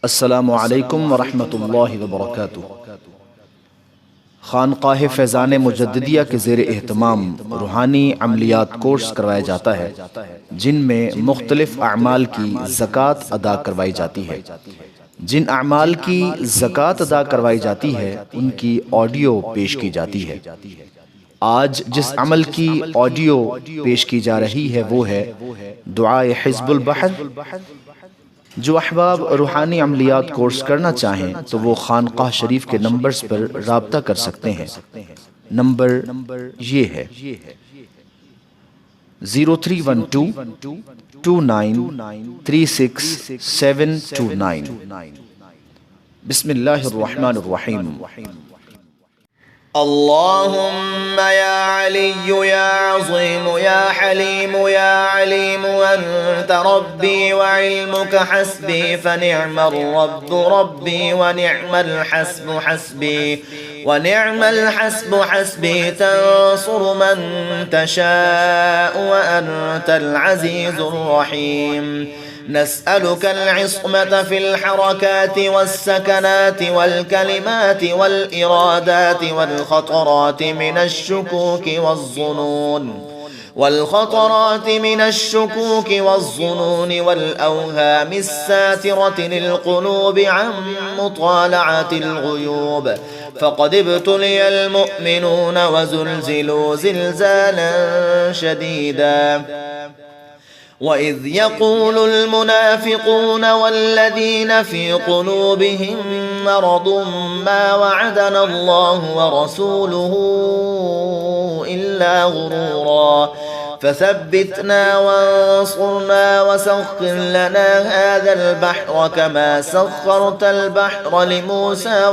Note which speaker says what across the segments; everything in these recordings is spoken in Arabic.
Speaker 1: अस्सलामु अलैकुम वरहमतुल्लाहि वबरकातुह। खानकाह फैज़ान मुजद्दिदिया के ज़ेर एहतमाम रूहानी अमलियात कोर्स करवाया जाता है, जिनमें मुख्तलिफ अमाल की ज़कात अदा करवाई जाती है। जिन अमाल की ज़कात अदा करवाई जाती है उनकी ऑडियो पेश की जाती है। आज जिस अमल की ऑडियो पेश की जा रही है वो है दुआए हिज़्बुल बहर। जो अहबाब रूहानी अमलियात कोर्स करना चाहें तो वो खानकाह शरीफ के नंबर्स पर राब्ता कर सकते हैं। नंबर ये है 0312293679। बिस्मिल्लाहिर्रहमानिर्रहीम।
Speaker 2: اللهم يا علي يا عظيم يا حليم يا عليم أنت ربي وعلمك حسبي فنعم الرب ربي ونعم الحسب حسبي ونعم الحسب حسبي تنصر من تشاء وأنت العزيز الرحيم. نسألك العصمة في الحركات والسكنات والكلمات والإرادات والخطرات من الشكوك والظنون والأوهام الساترة للقلوب عن مطالعة الغيوب، فقد ابتلي المؤمنون وزلزلوا زلزالا شديدا. وإذ يقول المنافقون والذين في قلوبهم مرض ما وعدنا الله ورسوله إلا غرورا، فثبتنا وانصرنا وسخر لنا هذا البحر كما سخرت البحر لموسى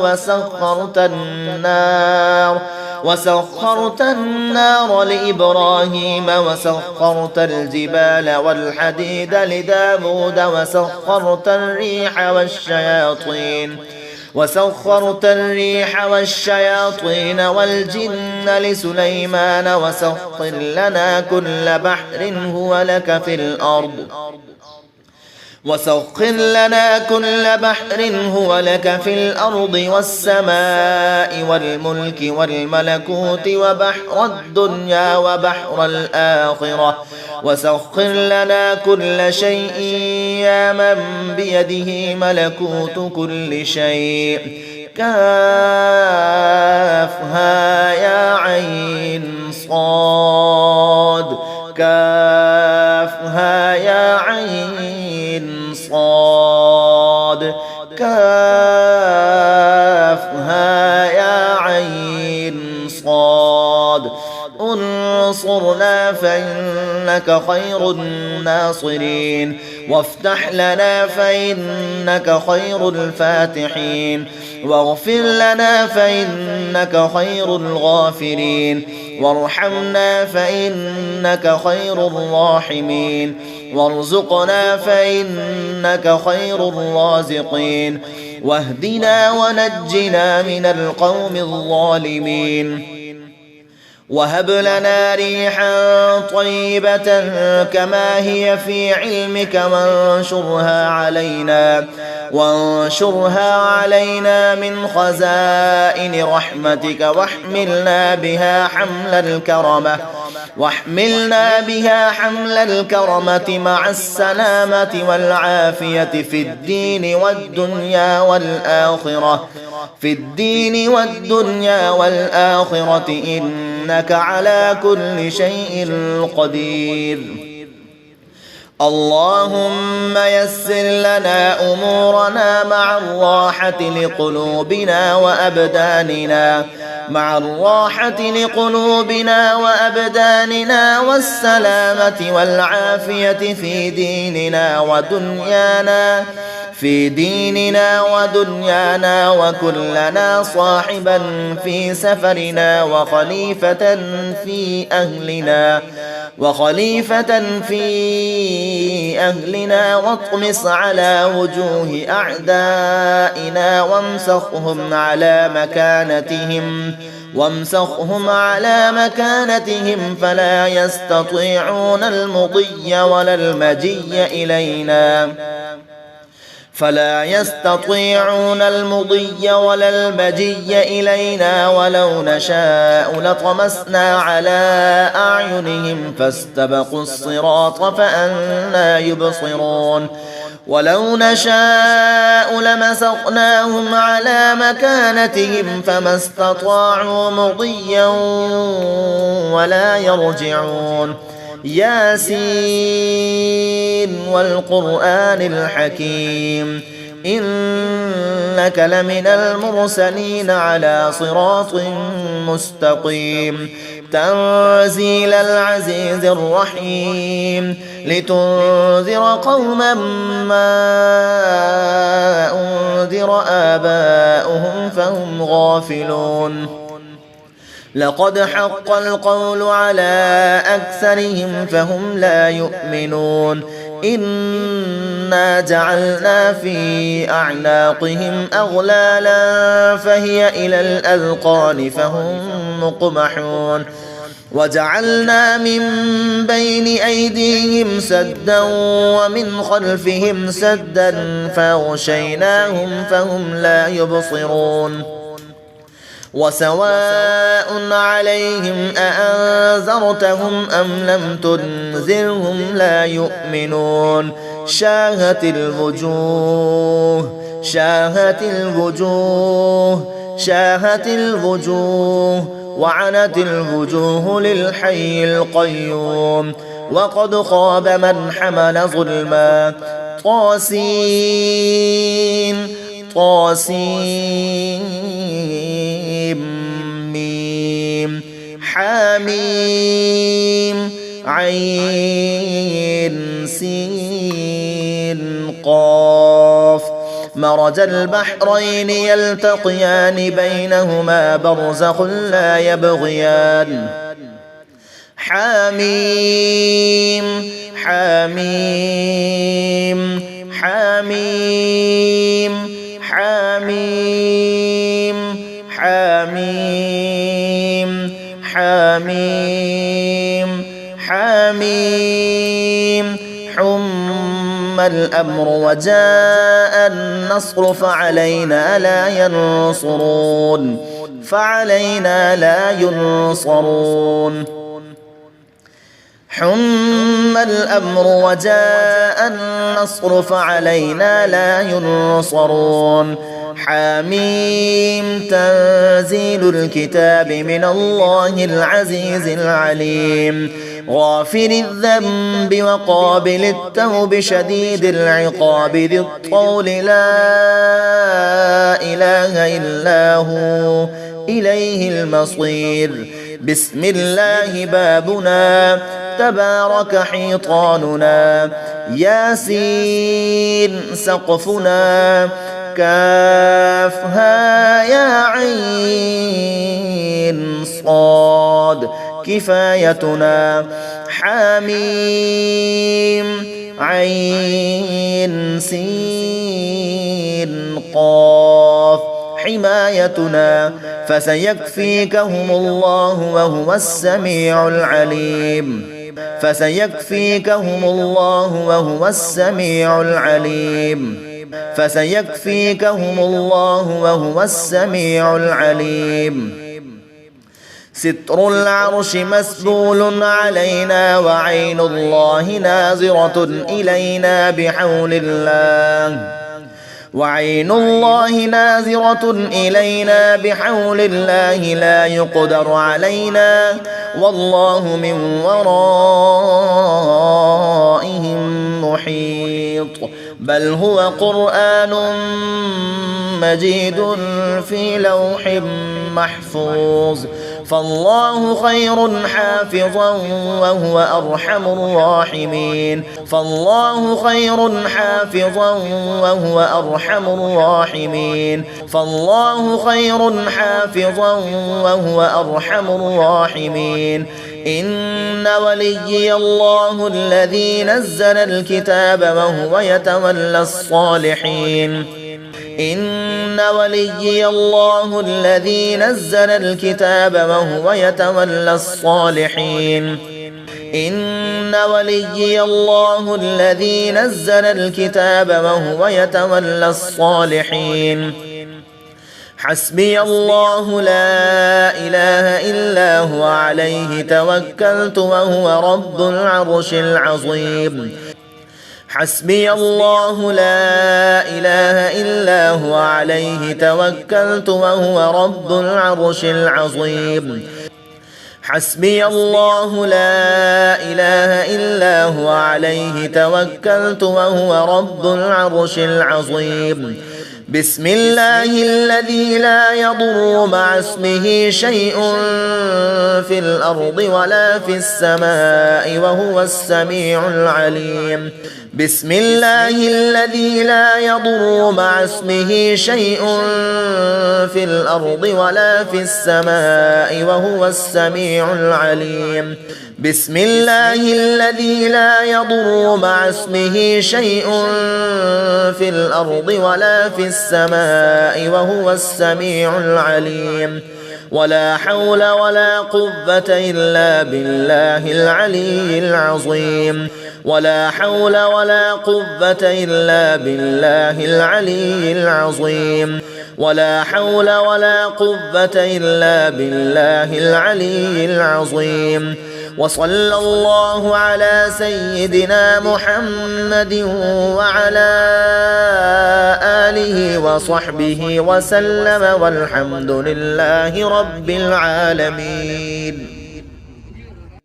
Speaker 2: وسخرت النار لإبراهيم وسخرت الجبال والحديد لداود وسخرت الريح والشياطين والجن لسليمان وسخر لنا كل بحر هو لك في الأرض والسماء والملك والملكوت وبحر الدنيا وبحر الآخرة، وسخر لنا كل شيء يا من بيده ملكوت كل شيء. كافها يا عين صاد كافها يا عين صاد كافها يا عين صاد. انصرنا فإنك خير الناصرين، وافتح لنا فإنك خير الفاتحين، واغفر لنا فإنك خير الغافرين، وارحمنا فإنك خير الراحمين، وارزقنا فإنك خير الرازقين، واهدنا ونجنا من القوم الظالمين. وهب لنا ريحا طيبة كما هي في علمك وانشرها علينا من خزائن رحمتك، واحملنا بها حمل الكرمة مع السلامة والعافية في الدين والدنيا والآخرة إنك على كل شيء قدير. اللهم يسر لنا أمورنا مع الراحة لقلوبنا وأبداننا والسلامة والعافية في ديننا ودنيانا، وكلنا صاحبا في سفرنا وخليفة في أهلنا، واطمس على وجوه أعدائنا وامسخهم على مكانتهم فلا يستطيعون المضي ولا المجيء إلينا. فلا يستطيعون المضي ولا المجي إلينا ولو نشاء لطمسنا على أعينهم فاستبقوا الصراط فأنى يبصرون ولو نشاء لمسخناهم على مكانتهم فما استطاعوا مضيا ولا يرجعون ياسين والقرآن الحكيم إنك لمن المرسلين على صراط مستقيم تنزيل العزيز الرحيم لتنذر قوما ما أنذر آباؤهم فهم غافلون لقد حق القول على أكثرهم فهم لا يؤمنون إنا جعلنا في أعناقهم أغلالا فهي إلى الأذقان فهم مقمحون وجعلنا من بين أيديهم سدا ومن خلفهم سدا فأغشيناهم فهم لا يبصرون وسواء عليهم أأنذرتهم أم لم تنذرهم لا يؤمنون شاهت الوجوه وعنت الوجوه للحي القيوم وقد خاب من حمل ظلما طاسيم حاميم عين سين قاف مرج البحرين يلتقيان بينهما برزخ لا يبغيان حاميم حاميم حاميم حاميم حاميم حاميم حاميم حم الأمر وجاء النصر فعلينا لا ينصرون حم الأمر وجاء النصر فعلينا لا ينصرون حاميم تنزيل الكتاب من الله العزيز العليم غافر الذنب وقابل التوب شديد العقاب ذي الطول لا إله إلا هو إليه المصير بسم الله بابنا تبارك حيطاننا ياسين سقفنا كافها يا عين صاد كفايتنا حاميم عين سين قاف حمايتنا فسيكفيكهم الله وهو السميع العليم فسيكفيكهم الله وهو السميع العليم فسيكفيكهم الله وهو السميع العليم ستر العرش مسبول علينا وعين الله ناظرة إلينا بحول الله وعين الله ناظرة إلينا بحول الله لا يقدر علينا والله من ورائهم محيط بل هو قرآن مجيد في لوح محفوظ فالله خير حافظا وهو أرحم الراحمين فالله خير حافظا وهو أرحم الراحمين فالله خير حافظا وهو أرحم الراحمين إن وليي الله الذي نزل الكتاب وهو يتولى الصالحين إن وليي الله الذي نزل الكتاب وهو يتولى الصالحين إن وليي الله الذي نزل الكتاب وهو يتولى الصالحين حسبي الله لا إله إلا هو عليه توكلت وهو رب العرش العظيم حسبي الله لا إله إلا هو عليه توكلت وهو رب العرش العظيم حسبي الله لا إله إلا هو عليه توكلت وهو رب العرش العظيم بسم الله الذي لا يضر مع اسمه شيء في الأرض ولا في السماء وهو السميع العليم بسم الله الذي لا يضر مع اسمه شيء في الأرض ولا في السماء وهو السميع العليم بسم الله الذي لا يضر مع اسمه شيء في الأرض ولا في السماء وهو السميع العليم ولا حول ولا قوة إلا بالله العلي العظيم ولا حول ولا قوة إلا بالله العلي العظيم ولا حول ولا قوة إلا بالله العلي العظيم وصلى الله على سيدنا محمد وعلى آله وصحبه وسلم والحمد لله رب العالمين.